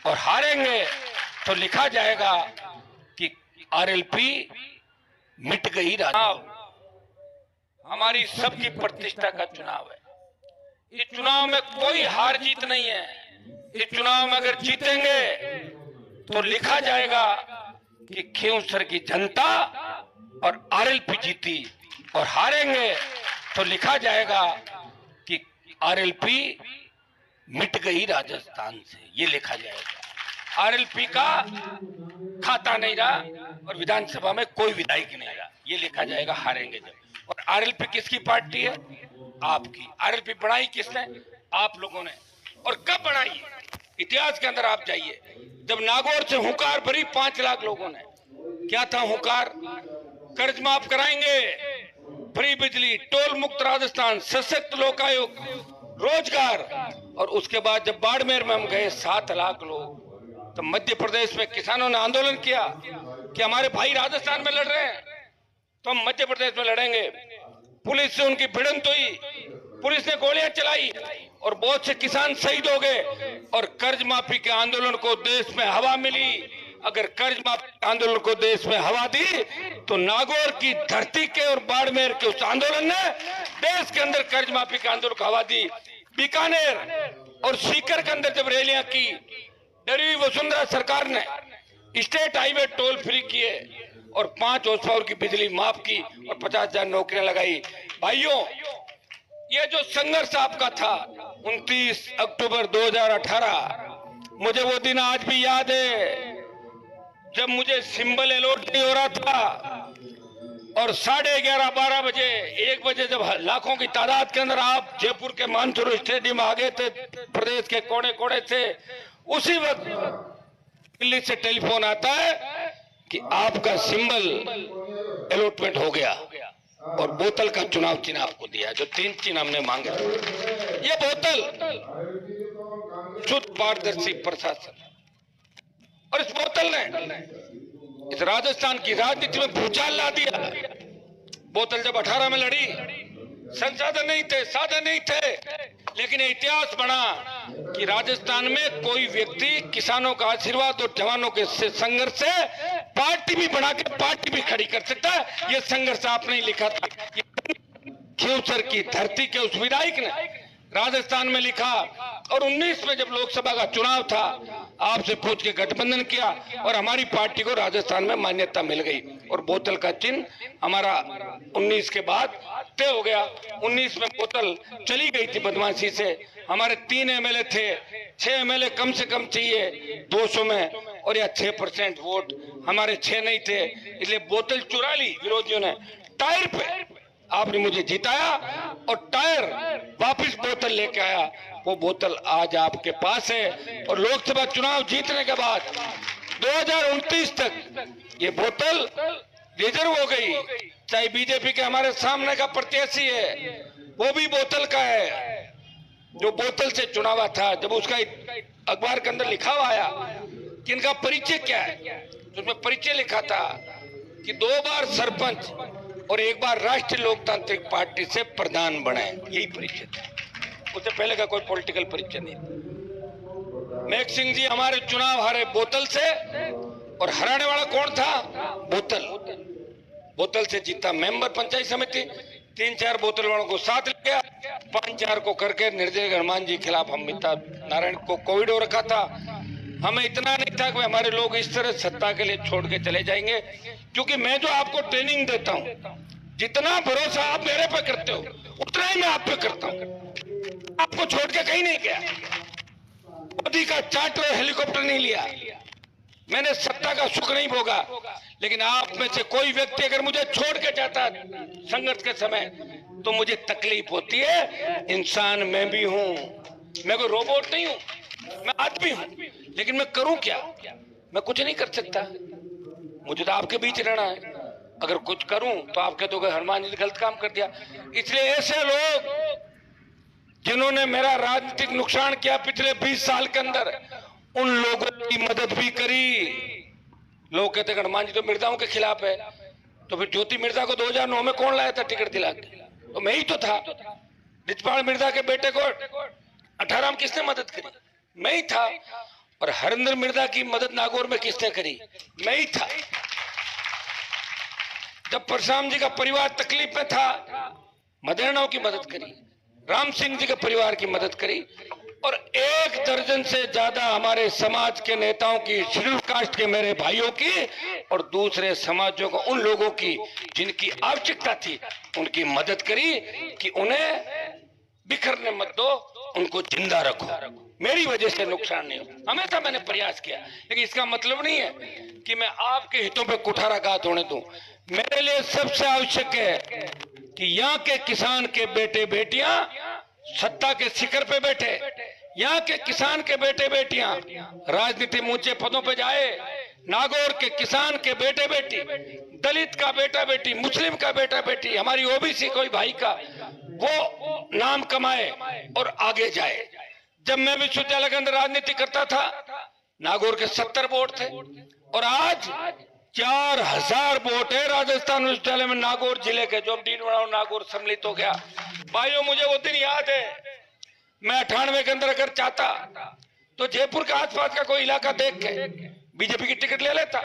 और हारेंगे तो लिखा जाएगा कि आरएलपी मिट गई। चुनाव हमारी सबकी प्रतिष्ठा का चुनाव है। इस चुनाव में कोई हार जीत नहीं है। इस चुनाव में अगर जीतेंगे तो लिखा जाएगा कि खींवसर की जनता और आरएलपी जीती, और हारेंगे तो लिखा जाएगा कि आरएलपी मिट गई राजस्थान से, ये लिखा जाएगा। आरएलपी का खाता नहीं रहा और विधानसभा में कोई विधायक नहीं रहा, ये लिखा जाएगा हारेंगे जब। और आरएलपी किसकी पार्टी है? आपकी। आरएलपी बनाई किसने? आप लोगों ने। और कब बनाई? इतिहास के अंदर आप जाइए, जब नागौर से हुंकार भरी 5 लाख लोगों ने। क्या था हुंकार? कर्ज माफ कराएंगे, फ्री बिजली, टोल मुक्त राजस्थान, सशक्त लोकायुक्त, रोजगार। और उसके बाद जब बाड़मेर में हम गए 7 लाख लोग, तो मध्य प्रदेश में किसानों ने आंदोलन किया कि हमारे भाई राजस्थान में लड़ रहे हैं तो हम मध्य प्रदेश में लड़ेंगे। पुलिस से उनकी भिड़ंत हुई, पुलिस ने गोलियां चलाई और बहुत से किसान शहीद हो गए। और कर्ज माफी के आंदोलन को देश में हवा मिली। अगर कर्ज माफी आंदोलन को देश में हवा दी तो नागौर की धरती के और बाड़मेर के उस आंदोलन ने देश के अंदर कर्ज माफी के आंदोलन को हवा दी। बीकानेर और सीकर के अंदर जब रैलियां की, डरी हुई वसुंधरा सरकार ने स्टेट हाईवे टोल फ्री किए और 5 हॉर्स पावर की बिजली माफ की और 50,000 नौकरियां लगाई। भाइयों, ये जो संघर्ष आपका था 29 अक्टूबर 2018, मुझे वो दिन आज भी याद है जब मुझे सिंबल अलॉट नहीं हो रहा था और 11:30 12 बजे 1 बजे जब लाखों की तादाद के अंदर आप जयपुर के मानसरोवर स्टेडियम आ गए थे, प्रदेश के कोने कोने से, उसी वक्त दिल्ली से टेलीफोन आता है कि आपका सिंबल अलॉटमेंट हो गया और बोतल का चुनाव चिन्ह आपको दिया, जो 3 चिन्ह हमने मांगे थे। ये बोतल शुद्ध पारदर्शी प्रशासन, और इस बोतल ने इस राजस्थान की राजनीति में भूचाल ला दिया। बोतल जब 18 में लड़ी, संसाधन नहीं थे, साधन नहीं थे, लेकिन इतिहास बना कि राजस्थान में कोई व्यक्ति किसानों का आशीर्वाद और जवानों के संघर्ष से पार्टी भी बना के पार्टी भी खड़ी कर सकता है। यह संघर्ष आपने लिखा था। खींवसर की धरती के उस विधायक ने राजस्थान में लिखा। और 19 में जब लोकसभा का चुनाव था, आपसे पूछ के गठबंधन किया और हमारी पार्टी को राजस्थान में मान्यता मिल गई और बोतल का चिन्ह हमारा 19 के बाद तय हो गया। 19 में बोतल चली गई थी बदमाशी से। हमारे 3 एमएलए थे, 6 एमएलए कम से कम चाहिए 200 में, और या 6% वोट हमारे 6 नहीं थे, इसलिए बोतल चुरा ली विरोधियों ने। टायर पे आपने मुझे जिताया और टायर वापस बोतल लेके आया। वो बोतल आज आपके पास है और लोकसभा चुनाव जीतने के बाद 2029 तक ये बोतल रिजर्व हो गई। चाहे बीजेपी के हमारे सामने का प्रत्याशी है, वो भी बोतल का है, जो बोतल से चुनावा था। जब उसका अखबार के अंदर लिखा हुआ आया कि इनका परिचय क्या है, तो उसमें परिचय लिखा था कि 2 बार सरपंच और 1 बार राष्ट्रीय लोकतांत्रिक पार्टी से प्रधान बने, यही परिचय था। उससे पहले का कोई पॉलिटिकल परिचय नहीं। मेघ सिंह जी हमारे चुनाव हारे बोतल से, और हराने वाला कौन था? बोतल। बोतल से जीता मेंबर पंचायत समिति। 3-4 बोतल वालों को साथ ले गया, 5-4 को करके निर्दलीय हनुमान जी के खिलाफ अमिता नारायण को कोविड हो रखा था। हमें इतना नहीं था कि हमारे लोग इस तरह सत्ता के लिए छोड़ के चले जाएंगे, क्योंकि मैं जो आपको ट्रेनिंग देता हूं, जितना भरोसा आप मेरे पे करते हो उतना ही मैं आप पे करता हूं। आपको छोड़ के कहीं नहीं गया। मोदी का चार्टर हेलीकॉप्टर नहीं लिया, मैंने सत्ता का सुख नहीं भोगा। लेकिन आप में से कोई व्यक्ति अगर मुझे छोड़ के जाता संघर्ष के समय, तो मुझे तकलीफ होती है। इंसान मैं भी हूं, मैं कोई रोबोट नहीं हूं, मैं आदमी हूं। लेकिन मैं करूं क्या? मैं कुछ नहीं कर सकता। मुझे तो आपके बीच रहना है। अगर कुछ करूं तो आप कह दोगे हनुमान जी ने गलत काम कर दिया। इसलिए ऐसे लोग जिन्होंने मेरा राजनीतिक नुकसान किया पिछले 20 साल के अंदर, उन लोगों की मदद भी करी। लोग कहते हैं हनुमान जी तो मिर्जाओं के खिलाफ है, तो फिर ज्योति मिर्जा को 2009 में कौन लाया था टिकट दिला के? तो मैं ही तो था। रिचपाल मिर्जा के बेटे को 18 में किसने मदद करी? मैं ही था। और हरिंदर मिर्जा की मदद नागौर में किसने करी? मैं ही था। जब परशुराम जी का परिवार तकलीफ में था, मदेरनाओं की मदद करी, राम सिंह जी के परिवार की मदद करी, और 1 दर्जन से ज्यादा हमारे समाज के नेताओं की, शेड्यूल कास्ट के मेरे भाइयों की और दूसरे समाजों को, उन लोगों की जिनकी आवश्यकता थी, उनकी मदद करी कि उन्हें बिखरने मत दो, उनको जिंदा रखो, मेरी वजह से नुकसान नहीं हो। हमेशा मैंने प्रयास किया, लेकिन इसका मतलब नहीं है कि मैं आपके हितों पे कुठाराघात होने दूं। मेरे लिए सबसे आवश्यक है कि यहाँ के किसान के बेटे बेटियां सत्ता के शिखर पे बैठे, यहाँ के किसान के बेटे बेटियां राजनीति में ऊंचे पदों पे जाए, नागौर के किसान के बेटे बेटी, दलित का बेटा बेटी, मुस्लिम का बेटा बेटी, हमारी ओबीसी कोई भाई का, वो नाम कमाए और आगे जाए। जब मैं विश्वविद्यालय के अंदर राजनीति करता था, नागौर के 70 वोट थे और आज 4000 वोट है राजस्थान विश्वविद्यालय में, नागौर जिले के। जो डीन बनाओ नागौर सम्मिलित हो गया। भाइयों, मुझे वो दिन याद है, मैं 98 के अंदर अगर चाहता तो जयपुर के आसपास का कोई इलाका देख के बीजेपी की टिकट ले लेता।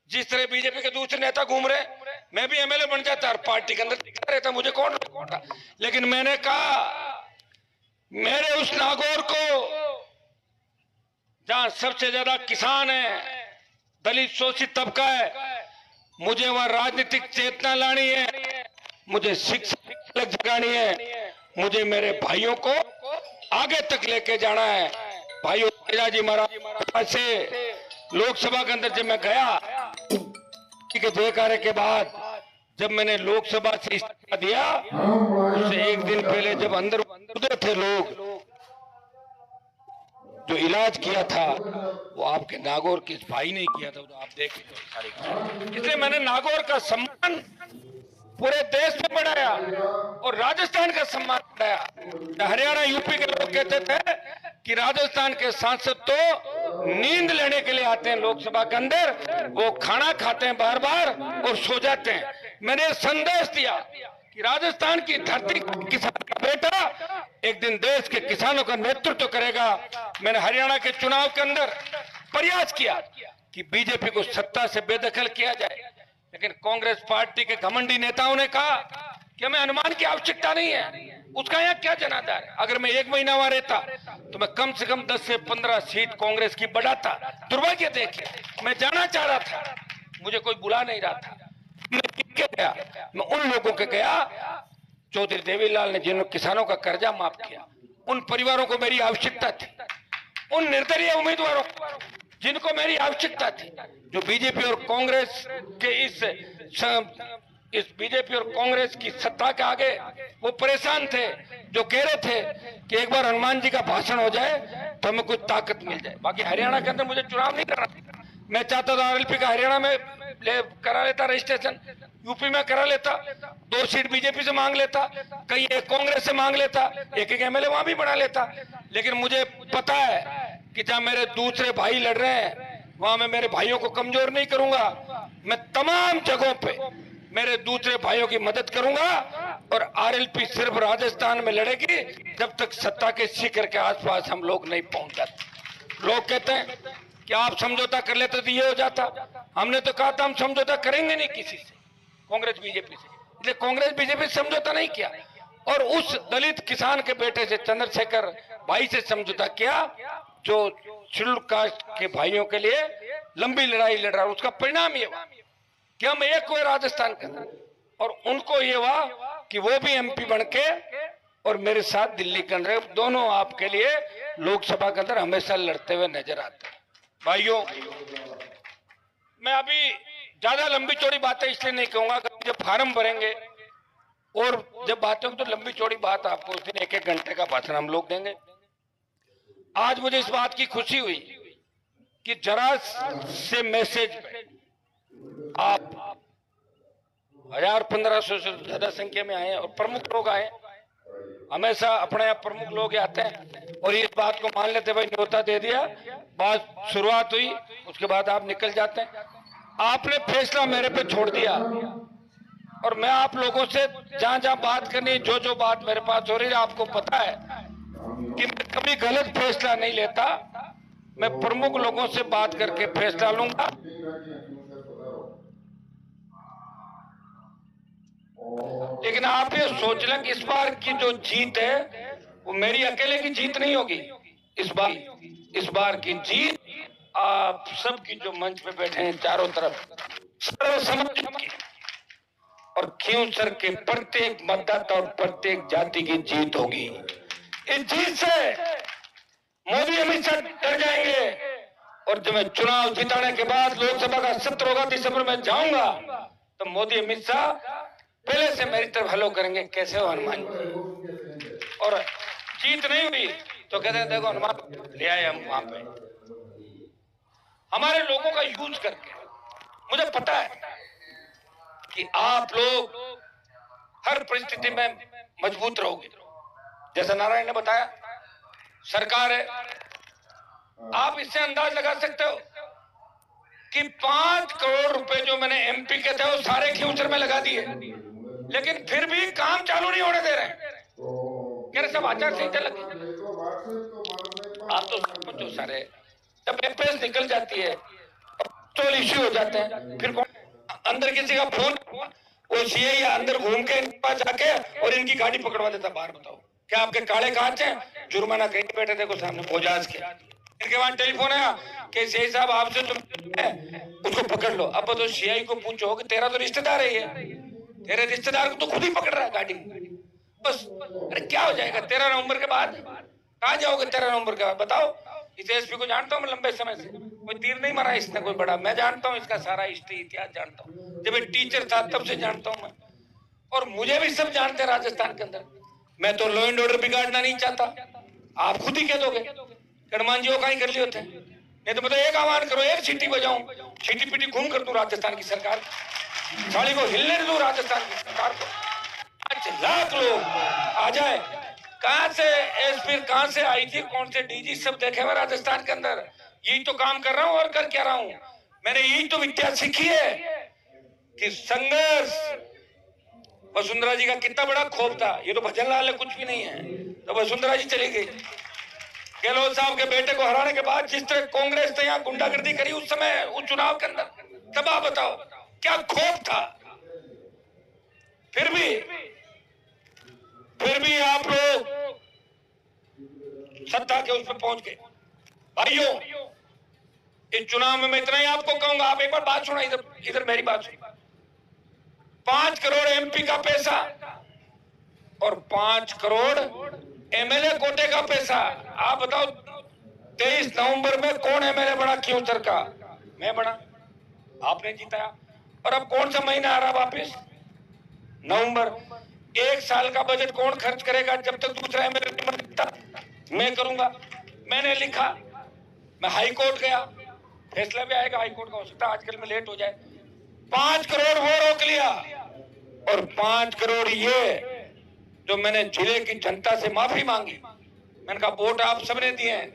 जिस तरह बीजेपी के दूसरे नेता घूम रहे, मैं भी एमएलए बन जाता और पार्टी के अंदर रहता, मुझे कौन रोकता। लेकिन मैंने कहा, मेरे उस नागौर को जहां सबसे ज्यादा किसान है, दलित शोषित तबका है, मुझे वहां राजनीतिक चेतना लानी है, मुझे शिक्षा जगानी है, मुझे मेरे भाइयों को आगे तक लेके जाना है। भाइयों, जी महाराज से लोकसभा के अंदर जब मैं गया के जयकारे के बाद, जब मैंने लोकसभा से इस्तीफा दिया, उससे 1 दिन पहले जब अंदर थे लोग, जो इलाज किया था वो आपके नागौर के भाई ने किया था, तो आप देख लीजिए। इसलिए मैंने नागौर का सम्मान पूरे देश में बढ़ाया और राजस्थान का सम्मान बढ़ाया। हरियाणा यूपी के लोग कहते थे कि राजस्थान के सांसद तो नींद लेने के लिए आते हैं लोकसभा के अंदर, वो खाना खाते हैं बार बार और सो जाते हैं। मैंने संदेश दिया कि राजस्थान की धरती किसान का बेटा एक दिन देश के किसानों का नेतृत्व करेगा। मैंने हरियाणा के चुनाव के अंदर प्रयास किया कि बीजेपी को सत्ता से बेदखल किया जाए, लेकिन कांग्रेस पार्टी के घमंडी नेताओं ने कहा कि हमें अनुमान की आवश्यकता नहीं है, उसका यहाँ क्या जनाधार है। अगर मैं 1 महीना वहां रहता तो मैं कम से कम 10 से 15 सीट कांग्रेस की बढ़ाता। दुर्भाग्य देखिए, मैं जाना चाह रहा था, मुझे कोई बुला नहीं रहा था। मैं गया, मैं उन लोगों के गया, चौधरी देवीलाल ने जिन किसानों का कर्जा माफ किया, उन परिवारों को मेरी आवश्यकता थी, उन निर्दलीय उम्मीदवारों जिनको मेरी आवश्यकता थी, जो बीजेपी और कांग्रेस के इस बीजेपी और कांग्रेस की सत्ता के आगे वो परेशान थे, जो कह रहे थे कि एक बार हनुमान जी का भाषण हो जाए तो हमें कुछ ताकत मिल जाए। बाकी हरियाणा के अंदर मुझे चुनाव नहीं करना, मैं चाहता था आरएलपी का हरियाणा में करा लेता रजिस्ट्रेशन, यूपी में करा लेता, 2 सीट बीजेपी से मांग लेता, कहीं एक कांग्रेस से मांग लेता, एक एमएलए वहां भी बना लेता। लेकिन मुझे पता है कि जहां मेरे दूसरे भाई लड़ रहे हैं वहां मैं मेरे भाइयों को कमजोर नहीं करूंगा। मैं तमाम जगहों पे मेरे दूसरे भाइयों की मदद करूंगा और आरएलपी सिर्फ राजस्थान में लड़ेगी जब तक सत्ता के शिखर के आसपास हम लोग नहीं पहुंच जाते। लोग कहते हैं कि आप समझौता कर लेते तो ये हो जाता। हमने तो कहा था हम समझौता करेंगे नहीं किसी से, कांग्रेस बीजेपी से, इसलिए कांग्रेस बीजेपी से समझौता नहीं किया और उस दलित किसान के बेटे से, चंद्रशेखर भाई से समझौता किया, जो शेड्यूल कास्ट के भाइयों के लिए लंबी लड़ाई लड़ रहा। उसका परिणाम ये हुआ कि हम एक हुए राजस्थान के अंदर, और उनको ये हुआ कि वो भी एमपी बन के और मेरे साथ दिल्ली के अंदर, दोनों आपके लिए लोकसभा के अंदर हमेशा लड़ते हुए नजर आते हैं। भाइयों, मैं अभी ज्यादा लंबी चौड़ी बातें इसलिए नहीं कहूंगा कि जब फार्म भरेंगे और जब बातें होंगी तो लंबी चौड़ी बात आपको उस दिन 1-1 घंटे का भाषण हम लोग देंगे। आज मुझे इस बात की खुशी हुई कि जरा से मैसेज आप 1000-1500 से ज्यादा संख्या में आए और प्रमुख लोग आए। हमेशा अपने आप प्रमुख लोग आते हैं और इस बात को मान लेते, भाई न्योता दे दिया, बात शुरुआत हुई, उसके बाद आप निकल जाते हैं। आपने फैसला मेरे पे छोड़ दिया और मैं आप लोगों से जहां जहां बात करनी, जो जो बात मेरे पास हो रही है, आपको पता है कि मैं कभी गलत फैसला नहीं लेता। मैं प्रमुख लोगों से बात करके फैसला लूंगा। लेकिन आप ये सोच लें कि इस बार की जो जीत है वो मेरी अकेले की जीत नहीं होगी। इस बार की जीत आप सबकी जो मंच पे बैठे हैं चारों तरफ सर्वसम्मति की और खींवसर के प्रत्येक मतदाता और प्रत्येक जाति की जीत होगी। इस जीत से मोदी अमित शाह डर जाएंगे और जब मैं चुनाव जिताने के बाद लोकसभा का सत्र होगा दिसंबर में जाऊंगा तो मोदी अमित शाह पहले से मेरी तरफ हेलो करेंगे, कैसे हो हनुमान जी, और जीत नहीं हुई तो कहते हैं देखो हनुमान ले आए हम वहां पे हमारे लोगों का यूज करके। मुझे पता है कि आप लोग हर परिस्थिति में मजबूत रहोगे। जैसा नारायण ने बताया सरकार है, आप इससे अंदाज लगा सकते हो कि 5 करोड़ रुपए जो मैंने एमपी के थे वो सारे खींवसर में लगा दिए, लेकिन फिर भी काम चालू नहीं होने दे रहे। कह रहे सब आचार संहिता लगी। आप तो समझो जो सारे जब एफएस निकल जाती है तो इश्यू हो जाते हैं, फिर कौन अंदर किसी का फोन वो सीआई या अंदर घूम के इनके पास जाके और इनकी गाड़ी पकड़वा देता। बाहर बताओ क्या आपके काले कांच हैं? जुर्माना कहीं बैठे थे को सामने बोजाज के, इनके वहां टेलीफोन आया कि सीआई साहब आपसे तुम उसको पकड़ लो। अब तो सीआई को पूछो कि तेरा तो रिश्तेदार है ये, तेरे रिश्तेदार को तो खुद ही पकड़ रहा है गाड़ी। बस अरे क्या हो जाएगा 13 नवंबर के बाद? कहाँ जाओगे 13 नवंबर के बाद? बताओ। इस एसपी को जानता हूँ मैं लंबे समय से, कोई तीर नहीं मारा इसने कोई बड़ा। मैं जानता हूँ इसका सारा हिस्ट्री इतिहास जानता हूँ, जब एक टीचर था तब से जानता हूँ मैं, और मुझे भी सब जानते हैं राजस्थान के अंदर। मैं तो लॉ एंड ऑर्डर बिगाड़ना नहीं चाहता, आप खुद ही कह दोगे हनुमान जी वो कहीं कर लिए होते, नहीं तो मतलब एक आह्वान करो, एक सीटी बजाऊं, सीटी पीटी घूम कर दूं राजस्थान की सरकार, साड़ी को हिलने दूं राजस्थान की सरकार को। 5 लाख लोग आ जाए, कहां से एसपी कहां से आईजी कौन से डीजी सब देखे हुए राजस्थान के अंदर। यही तो काम कर रहा हूं और कर क्या रहा हूं। मैंने यही तो विद्या सीखी है कि संघर्ष। वसुंधरा जी का कितना बड़ा खौफ था, ये तो भजन लाल है कुछ भी नहीं है, तो वसुंधरा जी चली गई। गहलोत साहब के बेटे को हराने के बाद जिस तरह कांग्रेस ने यहाँ गुंडागर्दी करी उस समय उस चुनाव के अंदर, तब आप बताओ क्या खौफ था। फिर भी आप लोग सत्ता के उस पर पहुंच गए। भाइयों इस चुनाव में मैं इतना ही आपको कहूंगा, आप एक बार बात सुना, इधर मेरी बात सुना। 5 करोड़ एमपी का पैसा और 5 करोड़ एमएलए कोटे का पैसा। आप बताओ 23 नवंबर में कौन एमएलए बना खींवसर का? मैं बना, आपने जिताया। और अब कौन सा महीना आ रहा वापिस? नवंबर। 1 साल का बजट कौन खर्च करेगा जब तक दूसरा एमएलए नहीं बनता? मैं करूंगा। मैंने लिखा, मैं हाई कोर्ट गया, फैसला भी आएगा हाई कोर्ट का, हो सकता है आजकल में लेट हो जाए। 5 करोड़ वो रोक लिया और 5 करोड़ ये जो मैंने जिले की जनता से माफी मांगी। मैंने कहा वोट आप सबने दिए हैं,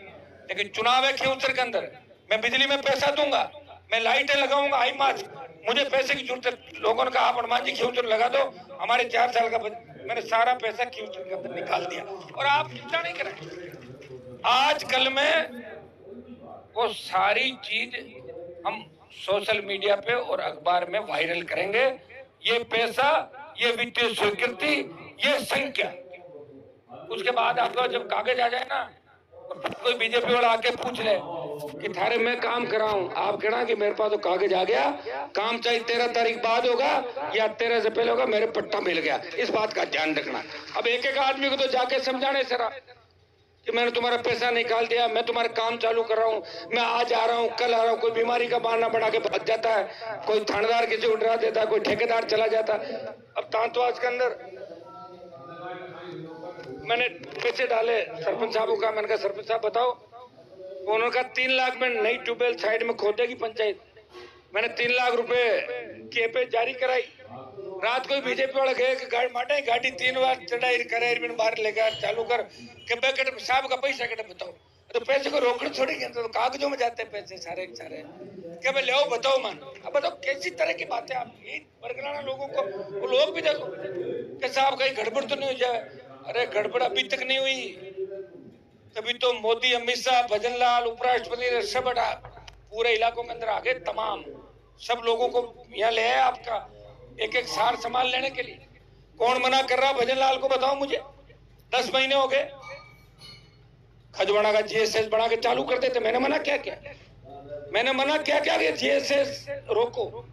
लेकिन चुनाव है खींवसर के अंदर, मैं बिजली में पैसा दूंगा, मैं लाइटें लगाऊंगा, हाई मास्क, मुझे पैसे की जरूरत है। लोगों ने कहा आप हनुमान जी खींवसर लगा दो, हमारे 4 साल का मैंने सारा पैसा खींवसर के अंदर निकाल दिया और आप चिंता नहीं करें। आजकल में वो सारी चीज हम सोशल मीडिया पे और अखबार में वायरल करेंगे। ये पैसा, ये वित्तीय स्वीकृति, ये संख्या, उसके बाद आपका जब कागज आ जाए ना, कोई बीजेपी वाला आके पूछ ले कि थारे मैं काम कराऊं, आप कहना कि मेरे पास तो कागज आ गया, काम चाहे 13 तारीख बाद होगा या 13 से पहले होगा, मेरे पट्टा मिल गया। इस बात का ध्यान रखना। अब एक एक आदमी को तो जाके समझाने सरा कि मैंने तुम्हारा पैसा निकाल दिया, मैं तुम्हारा काम चालू कर रहा हूँ, मैं आज आ रहा हूँ कल आ रहा हूँ। कोई बीमारी का बहाना बना के भाग जाता है, कोई थानेदार किसी को डरा देता है, कोई ठेकेदार चला जाता है। अब तांतवास के अंदर मैंने पैसे डाले सरपंच साहब का, मैंने कहा सरपंच साहब बताओ, उन्होंने कहा 3 लाख में नई ट्यूबवेल साइड में खोदेगी पंचायत। मैंने 3 लाख रुपए केपे जारी कराई। रात को बीजेपी वाला गए कि गाड़ी 3 बार चढ़ाई करे, बाहर लेकर चालू कर के साहब का पैसा कटे बताओ। तो पैसे को रोकड़ छोड़ेंगे तो कागजों में जाते हैं पैसे सारे सारे, क्या मैं ले बताओ मान। अब बताओ कैसी तरह की बातें आप ये बरगलाना लोगों को। वो लोग भी देखो कि साहब कहीं गड़बड़ तो नहीं हो जाए। अरे गड़बड़ अभी तक नहीं हुई, तभी तो मोदी, अमित शाह, भजनलाल, उपराष्ट्रपति ने सब हटा पूरे इलाकों के अंदर आ गए। तमाम सब लोगों को यहाँ ले आए आपका एक एक सार सामान लेने के लिए। कौन मना कर रहा भजनलाल को, बताओ मुझे। 10 महीने हो गए, खजवाड़ा का जीएसएस बढ़ा के चालू कर देते। मैंने मना क्या क्या, मैंने मना क्या क्या, जीएसएस रोको।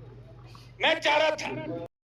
मैं चाह रहा था